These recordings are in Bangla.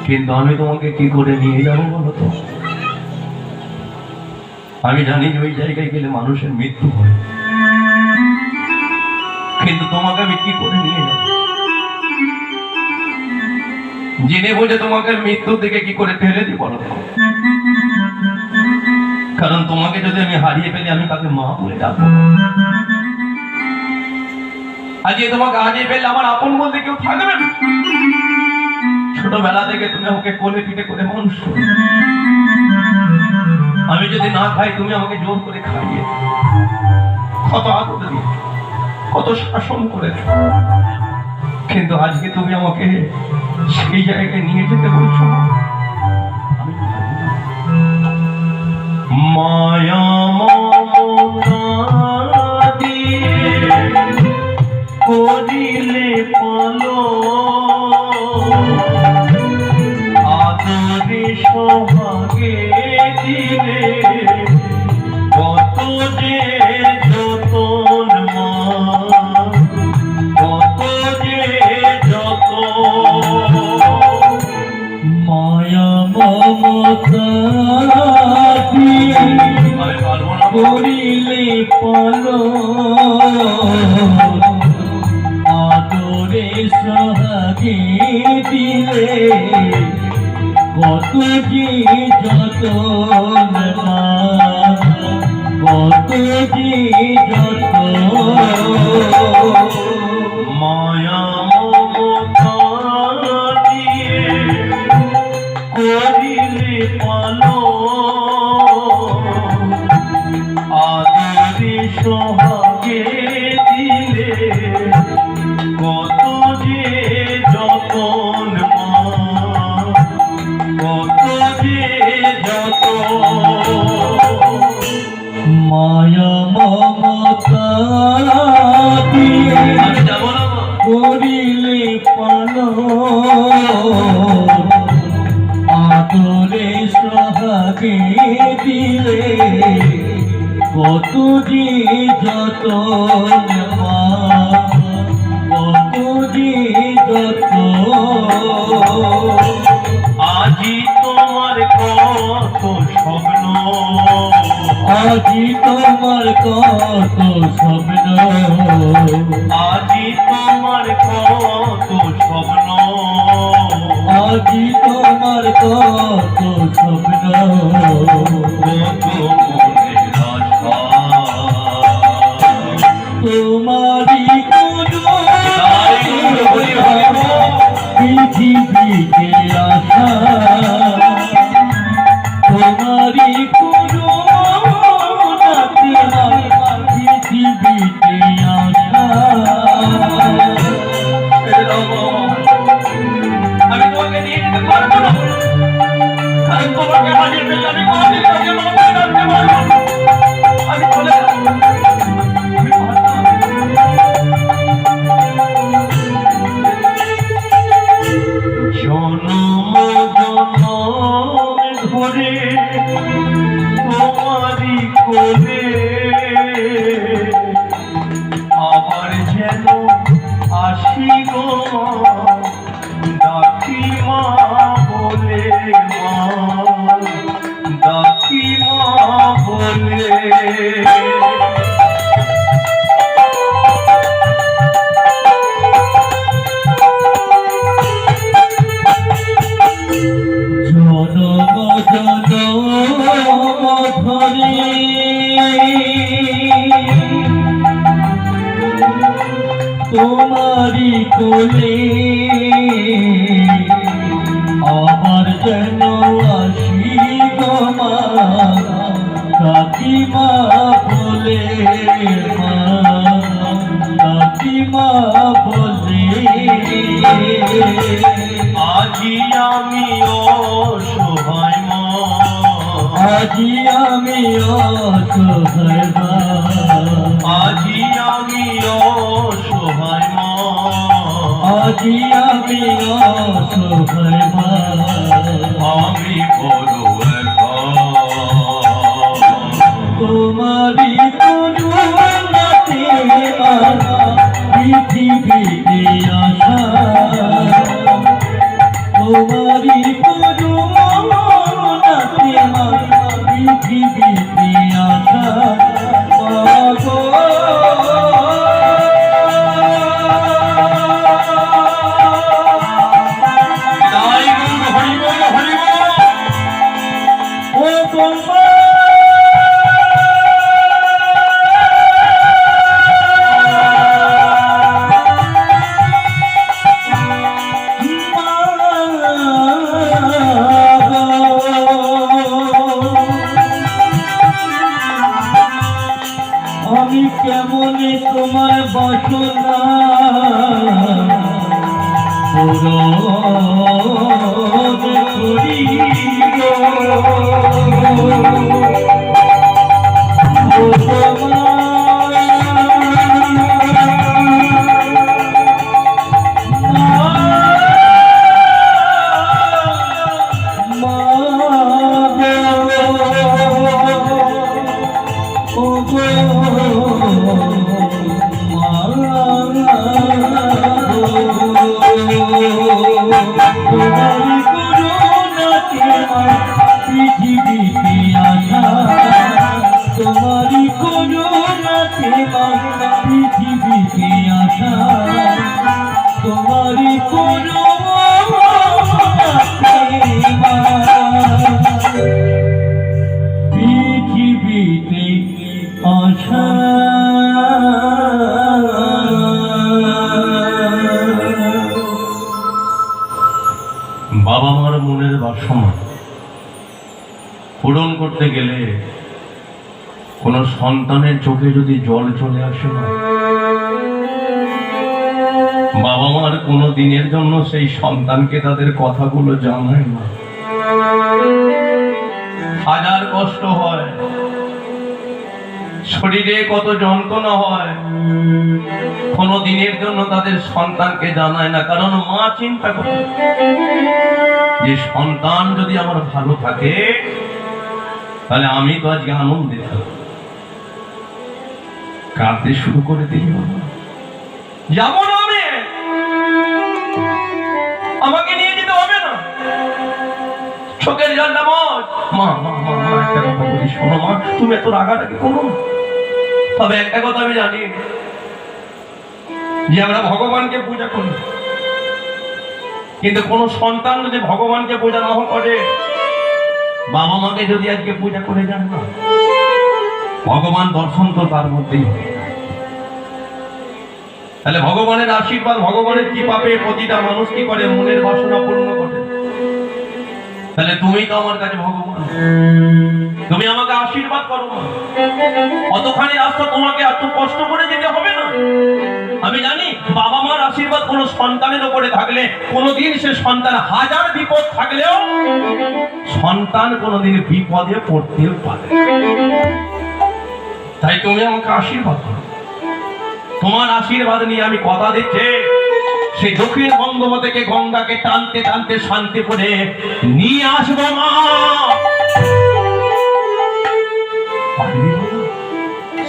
কিন্তু আমি তোমাকে কি করে নিয়ে যাবো বলো তো? আমি জানি যে ওই জায়গায় গেলে মানুষের মৃত্যু হয়, কিন্তু তোমাকে আমি কি করে নিয়ে যাবো? জেনে বুঝে তোমাকে মৃত্যু থেকে কি করে ফেলে দিই বলো তো? কারণ তোমাকে যদি আমি হারিয়ে ফেলি, আমি তাকে মা বলে ডাকবো। আজকে তোমাকে হারিয়ে ফেললে আমার আপন বলতে কেউ থাকবে না। ছোটবেলা থেকে তুমি আমাকে কোলে পিঠে করে মানুষ করো। আমি যদি না খাই, তুমি আমাকে জোর করে খাইয়ে কত আদর দিয়ে, কত শাসন করেছ। কিন্তু আজকে তুমি আমাকে সেই জায়গায় নিয়ে যেতে বলছো। মায়া মমতা দিয়ে করিলে পালো, আদরে সোহাগে দিলে কত যে যতন মা, কত যে যতন। মায়া মমতা দিয়ে করিলে পালো, আদরে সোহাগে দিলে কত যে যতন মা, কত যে যতন। মায়া মমতা দিয়ে করিলে পালো, আদরে সোহাগে দিলে কত যে যতন মা, কত যে যতন। মায়া মমতা দিয়ে করিলে পালো, আদরে সোহাগে দিলে কত যে যতন মা, কত যে যতন। আজি তোমার কত স্বপ্ন, আজি তোমার কত স্বপ্ন, আজি তোমার কত স্বপ্ন, আজি তোমার কত স্বপ্ন, কত মনের আশা। তোমারি কোনো পৃথিবীতে আশা, তোমারি কোনো পৃথিবীতে আশা। আমি তোমাকে নিয়ে যেতে পারবো না, কারণ তোমাকে হারিয়ে ফেললে আমি কোনোদিন তোমাকে মাথায় রাখতে পারবো না। আমি চলে যাবো, আমি পারলাম। জনম জনম ধরে তোমারি কোলে আবার যেন আসি গো মা, ডাকি মা বলে মা, ডাকি মা বলে। জনম জনম ধরে তোমারি কোলে আবার যেন আসি গো মা, ডাকি মা বলে মা, ডাকি মা বলে। আজি আমি অসহায় মা, আজি আমি অসহায় মা, আজি আমি অসহায় মা, আজি আমি অসহায় মা। আমি বড় একা, তোমারি করুণাতে পৃথিবীতে আশা, তোমারি করুণাতে মা পৃথিবীতে আসা মাগো তাই বলবো, হরি বল, হরি বল। ও তোমা আমি কেমনে তোমার বাসনা পূরণ করিব ও পৃথিবীতে আসা তোমারি করুণাতে মা পৃথিবীতে আসা তোমারি করুণাতে মা পৃথিবীতে আসা বাবা মার মনের বাসনা পূরণ করতে গেলে কোন সন্তানের চোখে যদি জল চলে আসে না, বাবা মার কোনো দিনের জন্য সেই সন্তানকে তাদের কথাগুলো জানায় না। হাজার কষ্ট হয়, শরীরে কত যন্ত্রণা হয়, কোনো দিনের জন্য তাদের সন্তানকে জানায় না। কারণ মা চিন্তা করে যে সন্তান যদি আমার ভালো থাকে তাহলে আমি তো আজকে আনন্দে থাকবো। কাঁদতে শুরু করে দিই, যাবো না আমি, আমাকে নিয়ে যেতে হবে না, চোখের জল নামো। মা মা মা মা একটা কথা বলি, শোনো মা, তুমি এত রাগারাগি করো না। তবে একটা কথা আমি জানি যে আমরা ভগবানকে পূজা করি, কিন্তু কোন সন্তান যদি ভগবানকে পূজা না করে, বাবা মাকে যদি আজকে পূজা করে যান না, ভগবান দর্শন তো তার মধ্যেই হবে। তাহলে ভগবানের আশীর্বাদ, ভগবানের কৃপা পেয়ে প্রতিটা মানুষ কি করে? মনের বাসনা পূর্ণ করে। তাহলে তুমি তো আমার কাছে ভগবান, তুমি আমাকে আশীর্বাদ করো না। অতখানি রাস্তা তোমাকে এত কষ্ট করে যেতে হবে না। আমি জানি বাবা মার আশীর্বাদ কোন সন্তানের উপরে থাকলে কোনোদিন সে সন্তান, হাজার বিপদ থাকলেও সন্তান কোনোদিন বিপদে পড়তেও পারে। তাই তুমি আমাকে আশীর্বাদ করো। তোমার আশীর্বাদ নিয়ে আমি কথা দিচ্ছি, সেই দক্ষিণ বঙ্গোপ থেকে গঙ্গাকে টানতে টানতে শান্তিপুরে নিয়ে আসবো মা।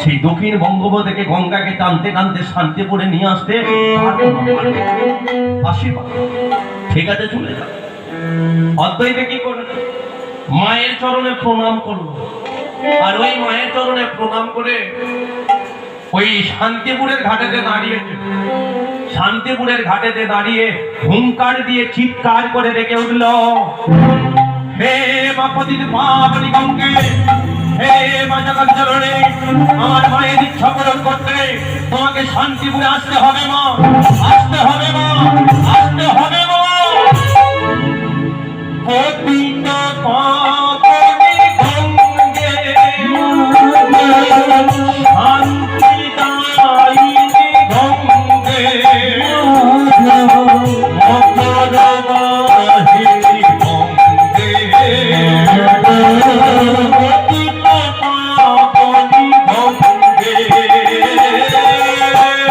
সেই দক্ষিণ বঙ্গোপ থেকে গঙ্গাকে টানতে টানতে শান্তিপুরে নিয়ে আসতে আশীর্বাদ। ঠিক আছে, চলে যাও। অদ্বৈতে কি করলো? মায়ের চরণে প্রণাম করলো, আর ওই মায়ের চরণে প্রণাম করে ওই শান্তিপুরের ঘাটেতে দাঁড়িয়েছে। শান্তিপুরের ঘাটেতে দাঁড়িয়ে হুঙ্কার দিয়ে চিৎকার করে ডেকে উঠল, হে মা পতিত পাবনি গঙ্গে, হে মা জগজ্জননী, আমার মায়ের ইচ্ছা পূরণ করতে তোমাকে শান্তিপুরে আসতে হবে মা, আসতে হবে মা, আসতে হবে মা। পতিত পাবনি গঙ্গে, শান্তি দায়িনী গঙ্গে, মকরবাহিনী গঙ্গে, পতিত পাবনি গঙ্গে,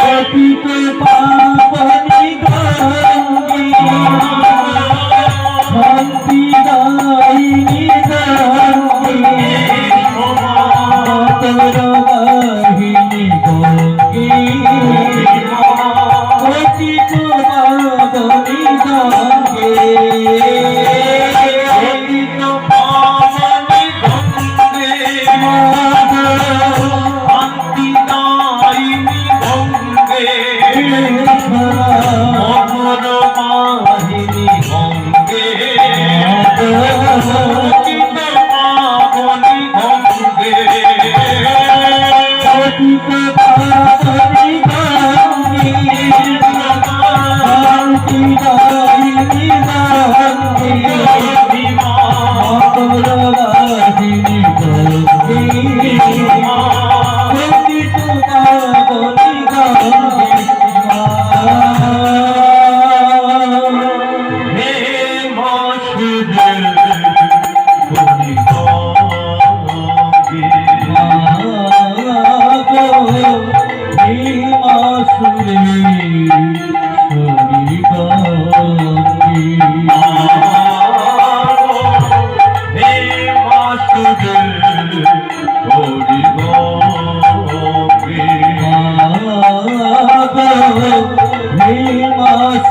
পতিত পাবনি গঙ্গে,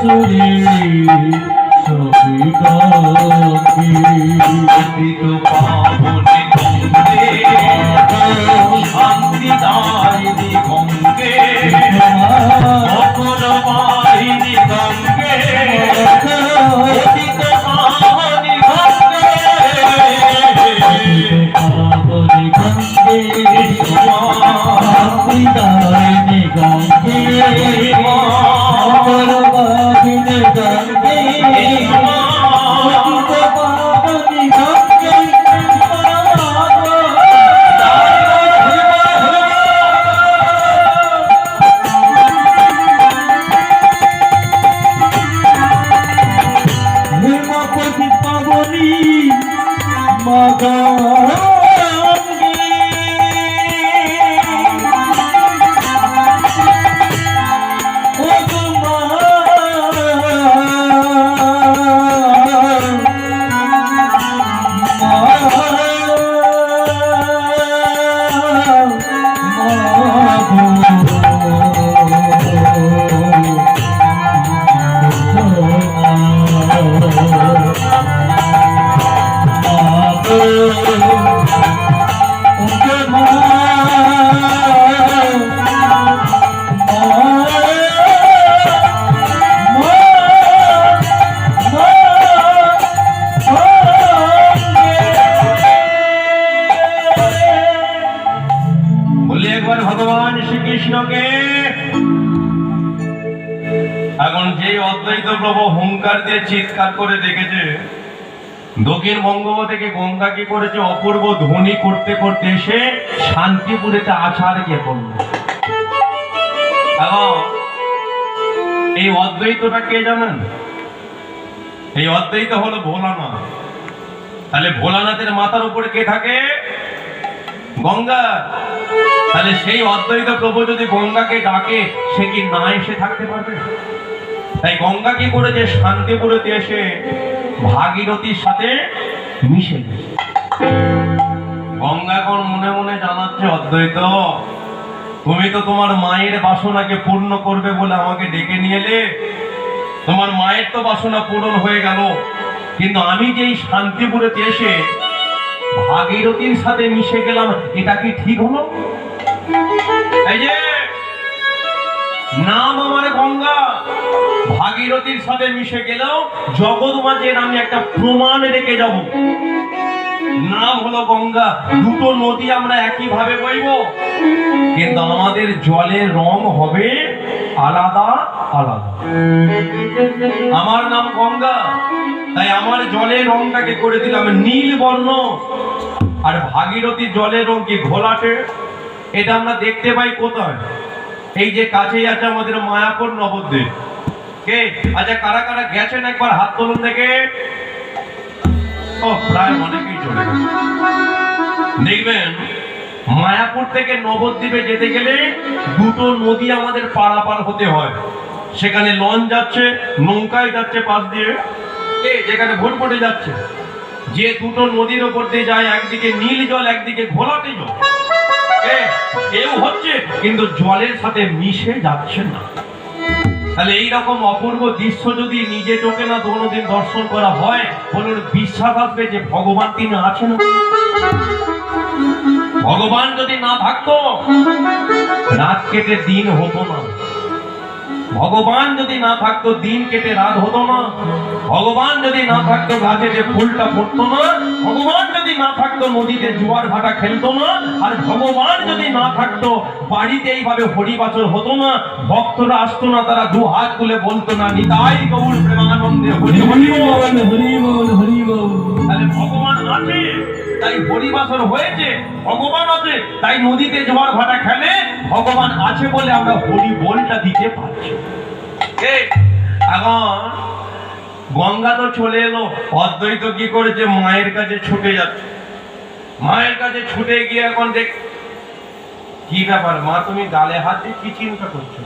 সুরে সবে গাবে পতিত পাবনে গঙ্গে শান্তি দায়িনী গঙ্গে অপর বাহিনী গঙ্গে পতিত পাবনি গঙ্গে পাবনে গঙ্গে হৃদয়নে গঙ্গে অপর বাহিনী গঙ্গে পতিত পাবনে গঙ্গে হেমপতি পাবনী মা গঙ্গে ও গো মা বলি একবার ভগবান শ্রীকৃষ্ণকে। এখন যে অদ্বৈত প্রভু হুঙ্কার দিয়ে চিৎকার করে দেখেছে দক্ষিণ বঙ্গ থেকে গঙ্গা কি করেছে অপূর্ব ধ্বনি করতে করতে এসে শান্তিপুরেতে আছাড় গিয়ে পড়ল। এখন এই অদ্বৈতটা কে জানেন? এই অদ্বৈত হলো ভোলানাথ। তাহলে ভোলানাথের মাথার উপরে কে থাকে? গঙ্গা। তাহলে সেই অদ্বৈত প্রভু যদি গঙ্গাকে ডাকে সে কি না এসে থাকতে পারবে? তাই গঙ্গা কি করেছে শান্তিপুরেতে এসে ভাগীরথীর সাথে মিশে গেছে। গঙ্গা এখন মনে মনে জানাচ্ছে অদ্বৈত, তুমি তো তোমার মায়ের বাসনাকে পূর্ণ করবে বলে আমাকে ডেকে নিয়ে এলে। তোমার মায়ের তো বাসনা পূরণ হয়ে গেল, কিন্তু আমি যে এই শান্তিপুরেতে এসে ভাগীরথীর সাথে মিশে গেলাম, এটা কি ঠিক হলো? এই যে নাম আমার গঙ্গা, ভাগীরথীর সাথে মিশে গেলেও জগৎ মাঝের আমি একটা প্রমাণ রেখে যাব। নাম হলো গঙ্গা, দুটো নদী আমরা একই ভাবে বইব, কিন্তু আমাদের জলের রং হবে আলাদা আলাদা। আমার নাম গঙ্গা, তাই আমার জলের রংটাকে করে দিলাম নীল বর্ণ, আর ভাগীরথীর জলের রং কি ঘোলাটে। এটা আমরা দেখতে পাই কোথায়? এই যে কাছেই আছে আমাদের মায়াপুর নবদ্বীপ। কে আচ্ছা কারা কারা গেছেন একবার হাত তুলুন দেখে। ও প্রায় অনেকেই চলে গেছে। দেখবেন মায়াপুর থেকে নবদ্বীপে যেতে গেলে দুটো নদী আমাদের পারাপার হতে হয়। সেখানে লঞ্চ যাচ্ছে, নৌকায় যাচ্ছে পাশ দিয়ে, যেখানে ভোটভোটে যাচ্ছে। যে দুটো নদীর ওপর দিয়ে যায়, একদিকে নীল জল একদিকে ঘোলাটে জল, কেউ হচ্ছে কিন্তু জলের সাথে মিশে যাচ্ছে না। তাহলে এইরকম অপূর্ব দৃশ্য যদি নিজে চোখে না কোনোদিন দর্শন করা হয়, বলুন বিশ্বাস আসবে যে ভগবান তিনি আছেন? ভগবান যদি না থাকতো রাত কেটে দিন হতো না। ভগবান যদি না থাকতো দিন কেটে রাত হতো না। ভগবান যদি না থাকতো গাছে যে ফুলটা ফুটতো না। ভগবান যদি না থাকতো নদীতে জোয়ার ভাটা খেলতো না। আর ভগবান যদি না থাকতো বাড়িতে এইভাবে হরিবাচর হতো না, ভক্তরা আসতো না, তারা দু হাত তুলে বলতো না নিতাই গৌর প্রেমানন্দে হরি হরি বল, হরি বল হরি বল। তাহলে ভগবান আছে তাই হরিবাসর হয়েছে, ভগবান আছে তাই নদীতে জোয়ার ভাটা খেলে, ভগবান আছে বলে আমরা হরি বলটা দিতে পারছি। এখন গঙ্গা তো চলে এলো, অদ্বৈত কি করেছে মায়ের কাছে ছুটে যাচ্ছে। মায়ের কাছে ছুটে গিয়ে এখন দেখ কি ব্যাপার মা, তুমি গালে হাত দিয়ে কি চিন্তা করছো?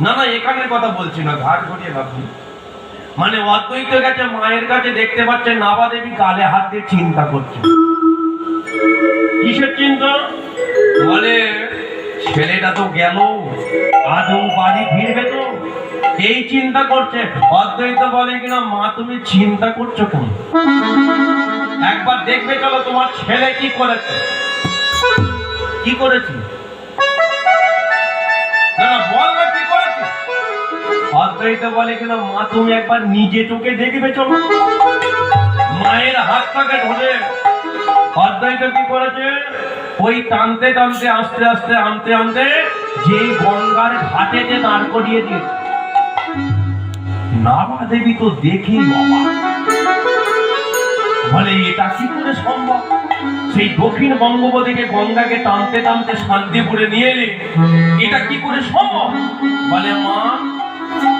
না না এখানের কথা বলছি না, ঘাট ঘটিয়ে ভাবছি। মানে অদ্বৈত গেছে মায়ের কাছে, দেখতে পাচ্ছে নাবা দেবী গালে হাত দিয়ে চিন্তা করছে। কিসের চিন্তা? বলে ছেলেটা তো গেল, আদৌ বাড়ি ফিরবে তো? এই চিন্তা করছে। অদ্বৈত বলে কিনা মা তুমি চিন্তা করছো কেন? একবার দেখবে চলো তোমার ছেলে কি করেছে। কি করেছে? না না বল না কি করেছে। অদ্বৈত বলে কিনা মা তুমি একবার নিজে চোখে দেখবে চলো। মায়ের হাতটাকে ধরে অদ্বৈত কি করেছে, ওই টানতে টানতে আস্তে আস্তে আনতে আনতে যে গঙ্গার ঘাটে যে দাঁড় করিয়ে দিয়েছে। নাবা দেবী তো দেখি বাবা, বলে এটা কি করে সম্ভব? সেই দক্ষিণ বঙ্গোপসাগরে গঙ্গাকে টানতে টানতে শান্তিপুরে নিয়ে এলে এটা কি করে সম্ভব? বলে মা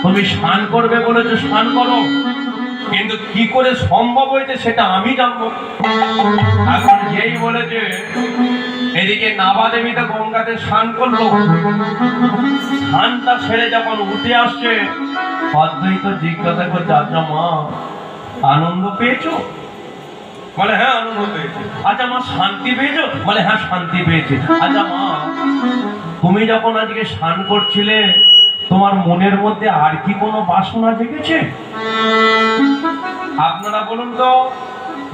তুমি স্নান করবে বলেছো, স্নান করো, কিন্তু কি করে সম্ভব হয়েছে সেটা আমি জানবো। এখন যেই বলেছে এদিকে নাবা দেবী তো গঙ্গাতে স্নান করলো, স্নানটা ছেড়ে যখন উঠে আসছে অদ্বৈত জিজ্ঞাসা করছে আচ্ছা মা আনন্দ পেয়েছো? বলে হ্যাঁ আনন্দ পেয়েছি। আচ্ছা মা শান্তি পেয়েছো? বলে হ্যাঁ শান্তি পেয়েছি। আচ্ছা মা তুমি যখন আজকে স্নান করছিলে তোমার মনের মধ্যে আর কি কোনো বাসনা জেগেছে? আপনারা বলুন তো,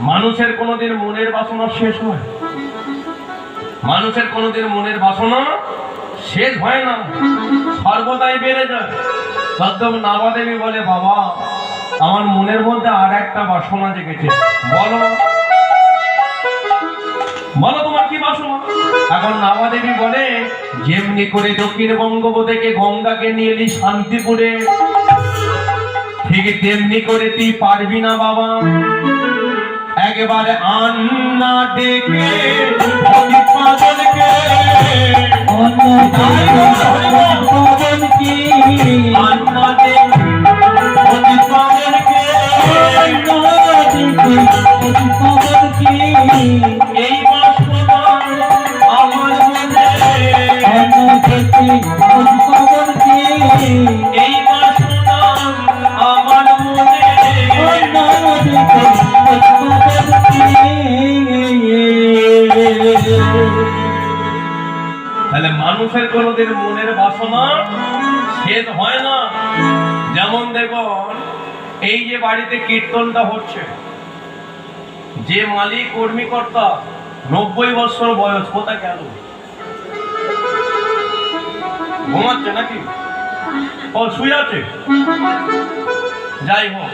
মানুষের কোনোদিন মনের বাসনা শেষ হয়? মানুষের কোনোদিন মনের বাসনা শেষ হয় না, সর্বদাই বেড়ে যায়। তদ্দম নাবা দেবী বলে বাবা আমার মনের মধ্যে আর একটা বাসনা জেগেছে। বলো বলো তোমার কি বাসনা? এখন নাবা দেবী বলে যেমনি করে দক্ষিণ বঙ্গোপসাগর থেকে গঙ্গাকে নিয়ে এলি শান্তিপুরে, ঠিক তেমনি করে তুই পারবি না বাবা। একবারে আন্না ডেকে পাগলকে আন্না ডেকে পাগলকে এই বাসনা আমার মনে, এই বাসনা আমার মনে। তাহলে মানুষের কোনোদিন মনের বাসনা শেষ হয় না। যেমন দেখুন এই যে বাড়িতে কীর্তনটা হচ্ছে, যে মালিক কর্মীকর্তা 90 বছর বয়স, কোথায় গেল? ঘুমাচ্ছে নাকি? ও শুয়ে আছে? যাই হোক,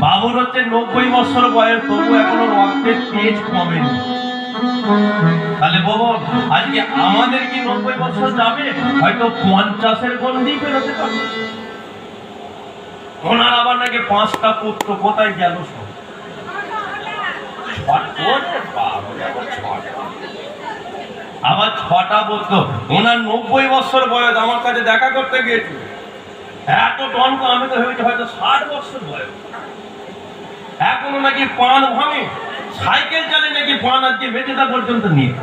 বাবুর হচ্ছে 90 বছর বয়স, তবু এখনো রক্তের তেজ কমেনি। তাহলে বাবু আজকে আমাদের কি 90 বছর যাবে? হয়তো 50-এর গন্ডি পেরোতে পারবে। ওনার আবার নাকি 5টা পুত্র, কোথায় গেল সব? আবার 6টা পুত্র। ওনার 90 বছর বয়স, আমার কাছে দেখা করতে গিয়েছিল, এত টনক আমি তো ভেবেছি হয়তো 60 বছর বয়স। এখনো নাকি পান ভাঙে, সাইকেল চালে নাকি পান আজকে বেঁচেটা পর্যন্ত নিয়ে।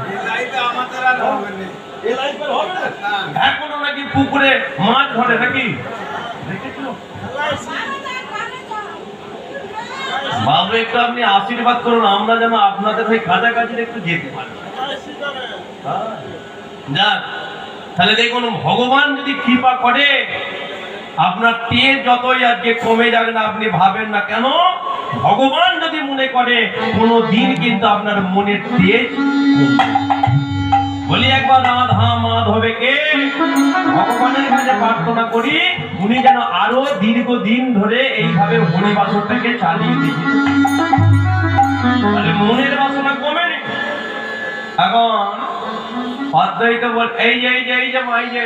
এখনো নাকি পুকুরে মাছ ধরে নাকি। বাবু একটু আপনি আশীর্বাদ করুন, আমরা যেন আপনাদের ওই কাছাকাছি একটু যেতে পারি। যাক, তাহলে দেখুন ভগবান যদি কৃপা করে আপনার তেজ যতই আজকে কমে যাবে না, আপনি ভাবেন না কেন, ভগবান যদি মনে করে কোনো দিন কিন্তু আপনার মনের তেজ বলি একবার রাধা মাধবে কে ভগবানের কাছে প্রার্থনা করি উনি যেন আরো দীর্ঘদিন ধরে এইভাবে হরি বাসনটাকে চালিয়ে দিন। তাহলে মনের বাসনা কমেনি। এখন অদ্বৈত বল এই যে মাই যে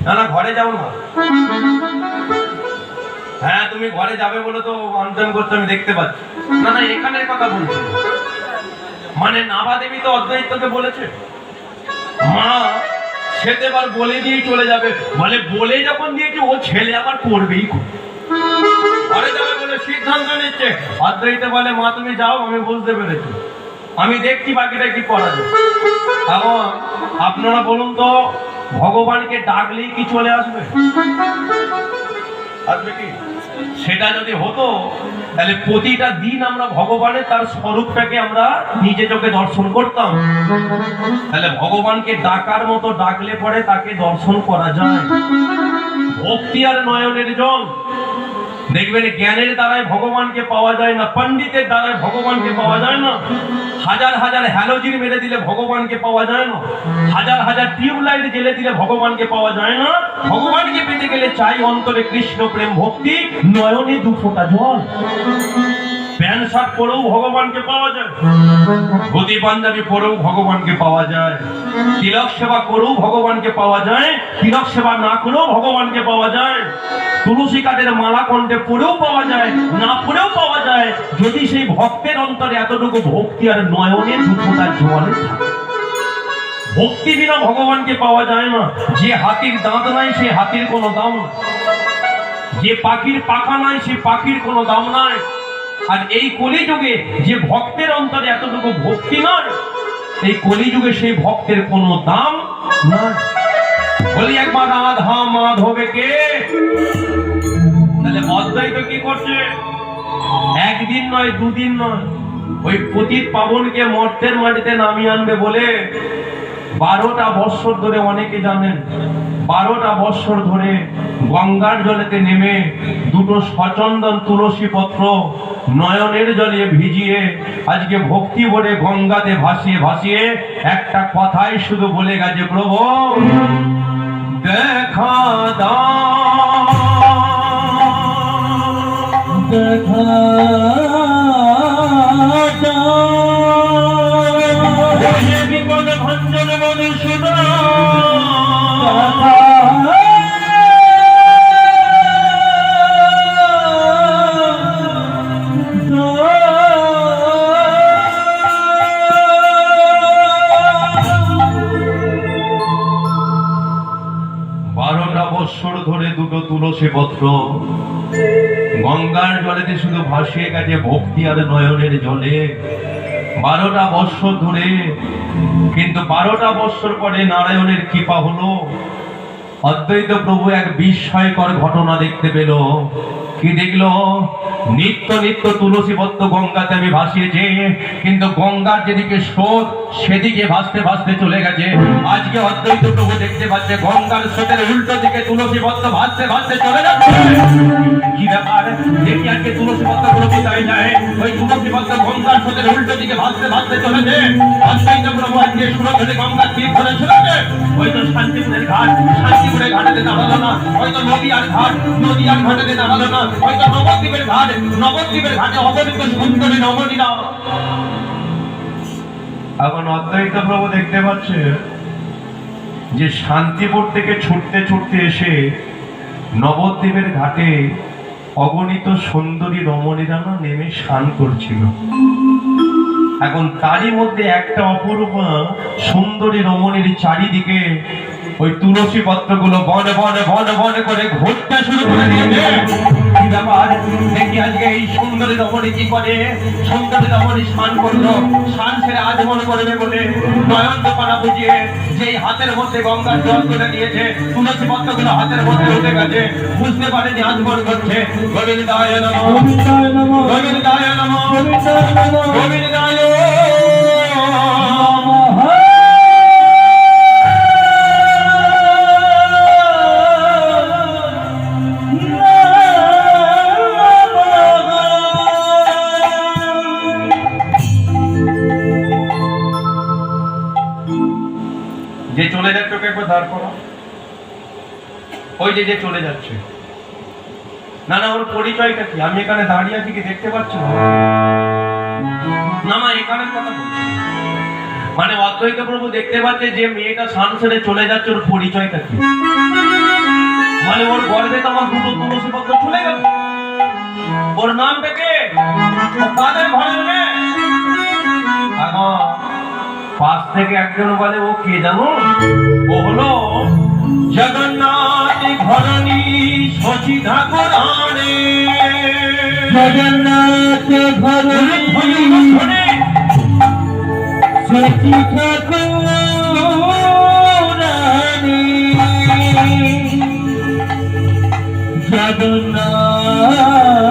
না ঘরে যাও না। হ্যাঁ তুমি ঘরে যাবে বলে তো অন্তন করতে আমি দেখতে পাচ্ছি। না এখানের কথা বলছি, মানে নাবা দেবী তো অদ্বৈতকে বলেছে মা সেতেবার বলে দিয়ে চলে যাবে, বলে বলে যখন দিয়েছে ও ছেলে আবার করবেই। ঘরে যাবে বলে সিদ্ধান্ত নিচ্ছে। অদ্বৈত বলে মা তুমি যাও, আমি বুঝতে পেরেছি, আমি দেখছি বাকিটা কি করা যায়। এখন আপনারা বলুন তো ভগবানকে ডাকলেই কি চলে আসবে? আসবে কি? সেটা যদি হতো তাহলে প্রতিটা দিন আমরা ভগবানের তার স্বরূপটাকে আমরা নিজে চোখে দর্শন করতাম। তাহলে ভগবানকে ডাকার মতো ডাকলে পরে তাকে দর্শন করা যায়। ভক্তি আর নয়নের জল। দেখবেন জ্ঞানের দ্বারাই ভগবানকে পাওয়া যায় না, পণ্ডিতের দ্বারাই ভগবানকে পাওয়া যায় না। হাজার হাজার হ্যালোজিন মেরে দিলে ভগবানকে পাওয়া যায় না, হাজার হাজার টিউবলাইট জ্বেলে দিলে ভগবানকে পাওয়া যায় না। ভগবানকে পেতে গেলে চাই অন্তরে কৃষ্ণ প্রেম ভক্তি, নয়নে দু ফোঁটা জল। প্যান্ট শার্ট পরেও ভগবানকে পাওয়া যায়, ধুতি পাঞ্জাবি পরেও ভগবানকে পাওয়া যায়, তিলক সেবা করেও ভগবানকে পাওয়া যায়, তিলক সেবা না করেও ভগবানকে পাওয়া যায়, তুলসী কাঠের মালা কণ্ঠে পড়েও পাওয়া যায়, না পড়েও পাওয়া যায়, যদি সেই ভক্তের অন্তরে এতটুকু ভক্তি আর নয়নে দু ফোঁটা জল থাকে। ভক্তি বিনা ভগবানকে পাওয়া যায় না। যে হাতির দাঁত নাই সে হাতির কোনো দাম নাই, যে পাখির পাখা নাই সে পাখির কোনো দাম নাই। আর এই কলিযুগে যে ভক্তের অন্তরে এতটুকু ভক্তি নয়, এই কলিযুগে সেই ভক্তের কোনো দাম নাই। বলি একবার রাধা মাধবে কে, তাহলে অদ্বৈত কি করছে? একদিন নয়, দুদিন নয়, ওই পতিত পাবনকে মর্তের মাটিতে নামিয়ে আনবে বলে 12টা বৎসর ধরে, অনেকে জানেন 12টা বৎসর ধরে গঙ্গার জলেতে নেমে দুটো সচন্দন তুলসী পত্র নয়নের জলে ভিজিয়ে আজকে ভক্তি ভরে গঙ্গাতে ভাসিয়ে ভাসিয়ে একটা কথাই শুধু বলে গেছে, প্রভু দেখা দাও, দেখা দাও, হে বিপদ ভঞ্জন মধুসূদন, ধরে দুটো তুলসী পত্র গঙ্গার জলেতে শুধু ভাসিয়ে গেছে ভক্তি আর নয়নের জলে 12টা বৎসর ধরে। কিন্তু 12টা বৎসর পরে নারায়ণের কৃপা হলো, অদ্বৈত প্রভু এক বিস্ময়কর ঘটনা দেখতে পেল। কি দেখলো? নিত্য নিত্য তুলসী পত্র গঙ্গাতে আমি ভাসিয়েছি, কিন্তু গঙ্গার যেদিকে স্রোত সেদিকে ভাসতে ভাসতে চলে গেছে। আজকে অদ্বৈত প্রভু দেখতে পাচ্ছে গঙ্গার স্রোতের উল্টো দিকে তুলসী পত্র ভাসতে ভাসতে চলে যাচ্ছে। কি ব্যাপার? দেখি আজকে তুলসী পত্র গুলো কোথায় যায়? ওই তুলসী পত্র গঙ্গার স্রোতের উল্টো দিকে ভাসতে ভাসতে চলেছে। অদ্বৈত প্রভু আজকে সুরধরে গঙ্গার তীর ধরে চলেছে। ওই তো শান্তিপুরের ঘাট, শান্তিপুরের ঘাটেতে দাঁড়ালো না, হয়তো নদী আর ঘাট, নদী আর ঘাটেতে দাঁড়ালো না, হয়তো নবদ্বীপের ঘাট, নবদ্বীপের ঘাটে অগণিত সুন্দরী রমণীরা। এখন অদ্বৈত প্রভু দেখতে পাচ্ছে যে শান্তিপুর থেকে ছুটতে ছুটতে এসে নবদ্বীপের ঘাটে অগণিত সুন্দরী রমণীরা না নেমে স্নান করছিল। এখন তারই মধ্যে একটা অপরূপা সুন্দরী রমণীর চারিদিকে ওই তুলসী পত্রগুলো বনে বনে বনে বনে করে ঘুরতে শুরু করে দিয়েছে। কি ব্যাপার? দেখি আজকে এই সুন্দরী রমণী কি করে। সুন্দরী রমণী স্নান করলো, স্নান সেরে আজমন করবে বলে নয়ন দোপানা বুঝিয়ে যেই হাতের মধ্যে গঙ্গার জল তুলে দিয়েছে, তুলসী পত্রগুলো হাতের মধ্যে উঠে গেছে, বুঝতে পারেনি আজমন করছে। গোবিন্দায় নমঃ, গোবিন্দায় নমঃ, গোবিন্দায় নমঃ, গোবিন্দায় নমঃ, গোবিন্দায় নমঃ। যে চলে যাচ্ছে ওকে একবার দাঁড় করো। ওই যে যে চলে যাচ্ছে, না না ওর পরিচয়টা কি? আমি এখানে দাঁড়িয়ে আছি, কি দেখতে পাচ্ছ না? না মা এখানে কথা বলছি, মানে অদ্বৈত প্রভু দেখতে পাচ্ছে যে মেয়েটা স্নান সেরে চলে যাচ্ছে, ওর পরিচয়টা কি? মানে ওর গর্ভে তো আমার দুটো তুলসী পত্র চলে গেল, ওর নামটা কে? তাদের ঘরের মেয়ে। এখন পাশ থেকে একজন বলে, ও কে জানো? ও হলো জগন্নাথ ঘরণী শচী ঠাকুরানী। জগন্নাথ ঘরণী শচী ঠাকুরানী, জগন্নাথ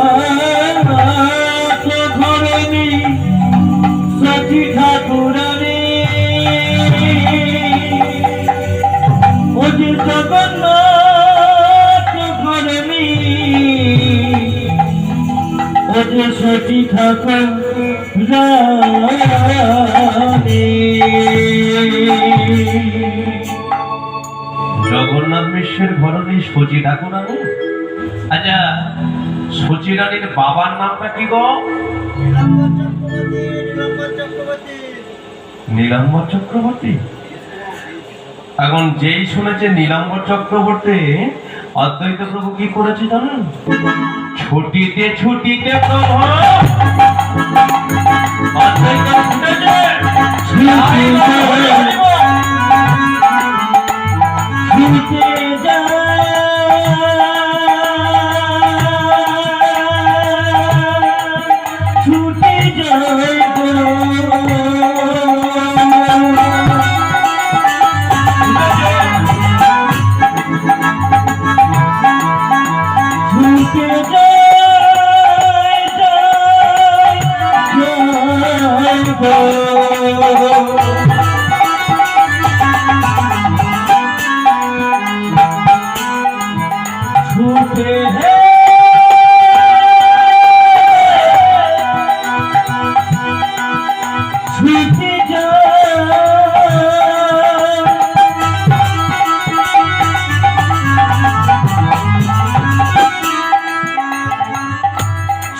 ভজে সতী ঠাকুর রানী। জগন্নাথ মিশ্রের ঘরণী সচি ঠাকুর রানী। আচ্ছা, সচি রানীর বাবার নামটা কি গো? নীলাম্বর চক্রবর্তী। এখন যেই শুনেছে নীলাম্বর চক্রবর্তী, অদ্বৈত প্রভু কি করেছে জানেন? ছুটিতে ছুটিতে প্রভু অদ্বৈত ছুটেছে। ছুটে যায় ছুটে যায় ছুটে ছুটে ছুটে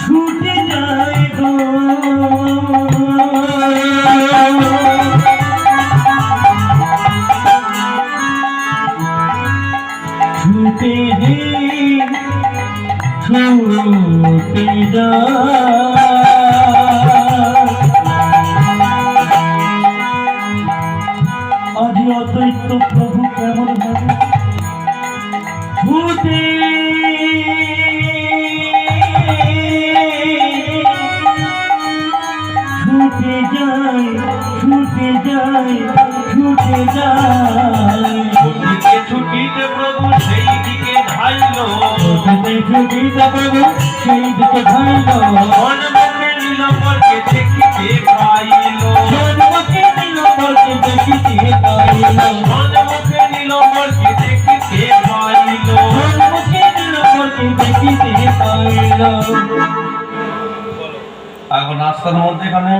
ছুটে যায় গো ছুটে ছুটে যায়। আজ অদ্বৈত প্রভু কেমন ভাবে ছুটে ছুটে যায় ছুটে যায় ছুটে যায়। ছুটিতে ছুটিতে প্রভু সেই দিকে ধাইল। ছুটে ছুটিতে প্রভু সেই দিকে ধাইল। মনমুখে নীলাম্বরকে দেখিতে পাইল। জন্মকে নীলাম্বরকে দেখিতে পাইল। মনমুখে নীলাম্বরকে দেখিতে পাইল। জন্মকে নীলাম্বরকে দেখিতে পাইল। এখন রাস্তার মধ্যে এখানে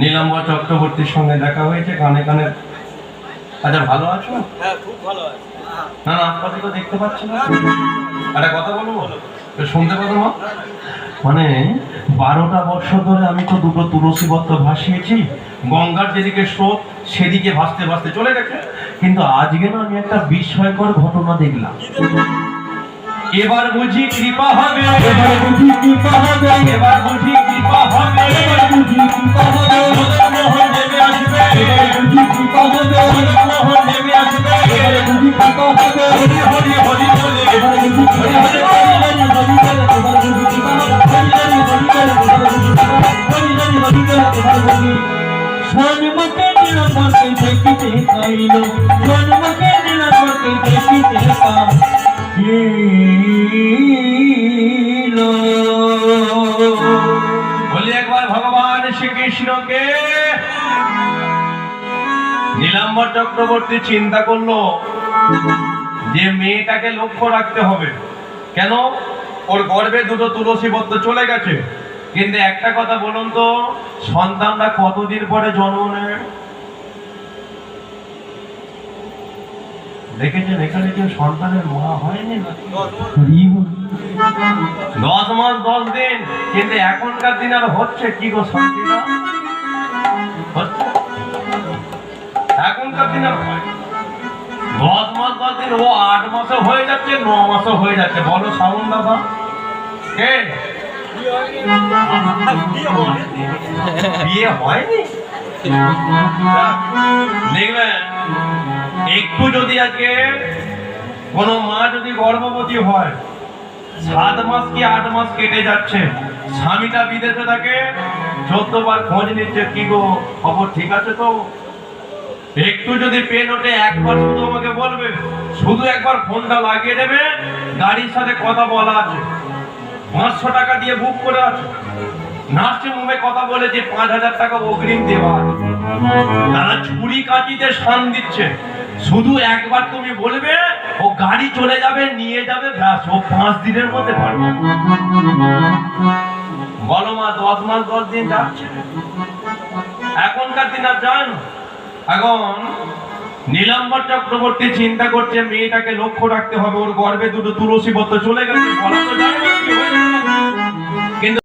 নীলাম্বর চক্রবর্তীর সঙ্গে দেখা হয়েছে কানে কানে। আচ্ছা, ভালো আছো? হ্যাঁ, খুব ভালো আছে। না না, আপনাকে তো দেখতে পাচ্ছি না। একটা কথা বলবো, শুনতে পাবো মা? মানে 12টা বছর ধরে আমি তো দুটো তুলসী পত্র ভাসিয়েছি, গঙ্গার যেদিকে স্রোত সেদিকে ভাসতে ভাসতে চলে গেছে। কিন্তু আজকে না আমি একটা বিস্ময়কর ঘটনা দেখলাম। এবার বুঝি কৃপা হবে, এবার বুঝি কৃপা হবে, এবার বুঝি কৃপা হবে, এবার বুঝি কৃপা হবে, মোহন নেমে আসবে, এবার বুঝি কৃপা হবে, মোহন নেমে আসবে, এবার বুঝি কৃপা হবে, হরি হরি হরি বলে, এবার বুঝি কৃপা হবে, হরি হরি হরি বলে, এবার বুঝি কৃপা হবে, হরি হরি হরি বলে, এবার বুঝি কৃপা হবে, হরি হরি হরি বলে, এবার বুঝি। জন্মকে নীলাম্বরকে দেখিতে পাইল, জন্মকে নীলাম্বরকে দেখিতে পাইল। বলি একবার ভগবান শ্রীকৃষ্ণকে। নীলাম্বর চক্রবর্তী চিন্তা করলো যে মেয়েটাকে লক্ষ্য রাখতে হবে। কেন? ওর গর্ভে দুটো তুলসী পত্র চলে গেছে। কিন্তু একটা কথা বলুন তো, সন্তানরা কতদিন পরে জন্ম নেয়? দেখেছেন এখানে কেউ সন্তানের মা হয়নি নাকি? 10 মাস 10 দিন। কিন্তু এখনকার দিন আর হচ্ছে কি গো শান্তিরা? হচ্ছে? এখনকার দিন আর হয় 10 মাস 10 দিন, ও 8 মাসে হয়ে যাচ্ছে, 9 মাসে হয়ে যাচ্ছে। বলো শ্রাবণ দাদা কে? বিয়ে হয়নি? দেখবেন একটু যদি আজকে কোনো মা যদি গর্ভবতী হয়, 7 মাস কি 8 মাস কেটে যাচ্ছে, স্বামীটা বিদেশে থাকে, 14 বার খোঁজ নিচ্ছে, কি গো খবর ঠিক আছে তো? একটু যদি পেন ওঠে একবার শুধু আমাকে বলবে, শুধু একবার ফোনটা লাগিয়ে দেবে, গাড়ির সাথে কথা বলা আছে, 500 টাকা দিয়ে বুক করে আছে, নার্সিং হোমে কথা বলে যে 5000 টাকা অগ্রিম দেওয়া আছে। তারা ছুরি কাঁচিতে শান দিচ্ছে, শুধু একবার তুমি বলবে, ও গাড়ি চলে যাবে, নিয়ে যাবে, ব্যাস ও 5 দিনের মধ্যে পারবে। বলো মা, 10 মাস 10 দিন যাচ্ছে। এখনকার দিন আর যায় না। এখন নীলাম্বর চক্রবর্তী চিন্তা করছে মেয়েটাকে লক্ষ্য রাখতে হবে, ওর গর্ভে দুটো তুলসী পত্র চলে গেছে, বলা তো যায় না কি হয়েছে। কিন্তু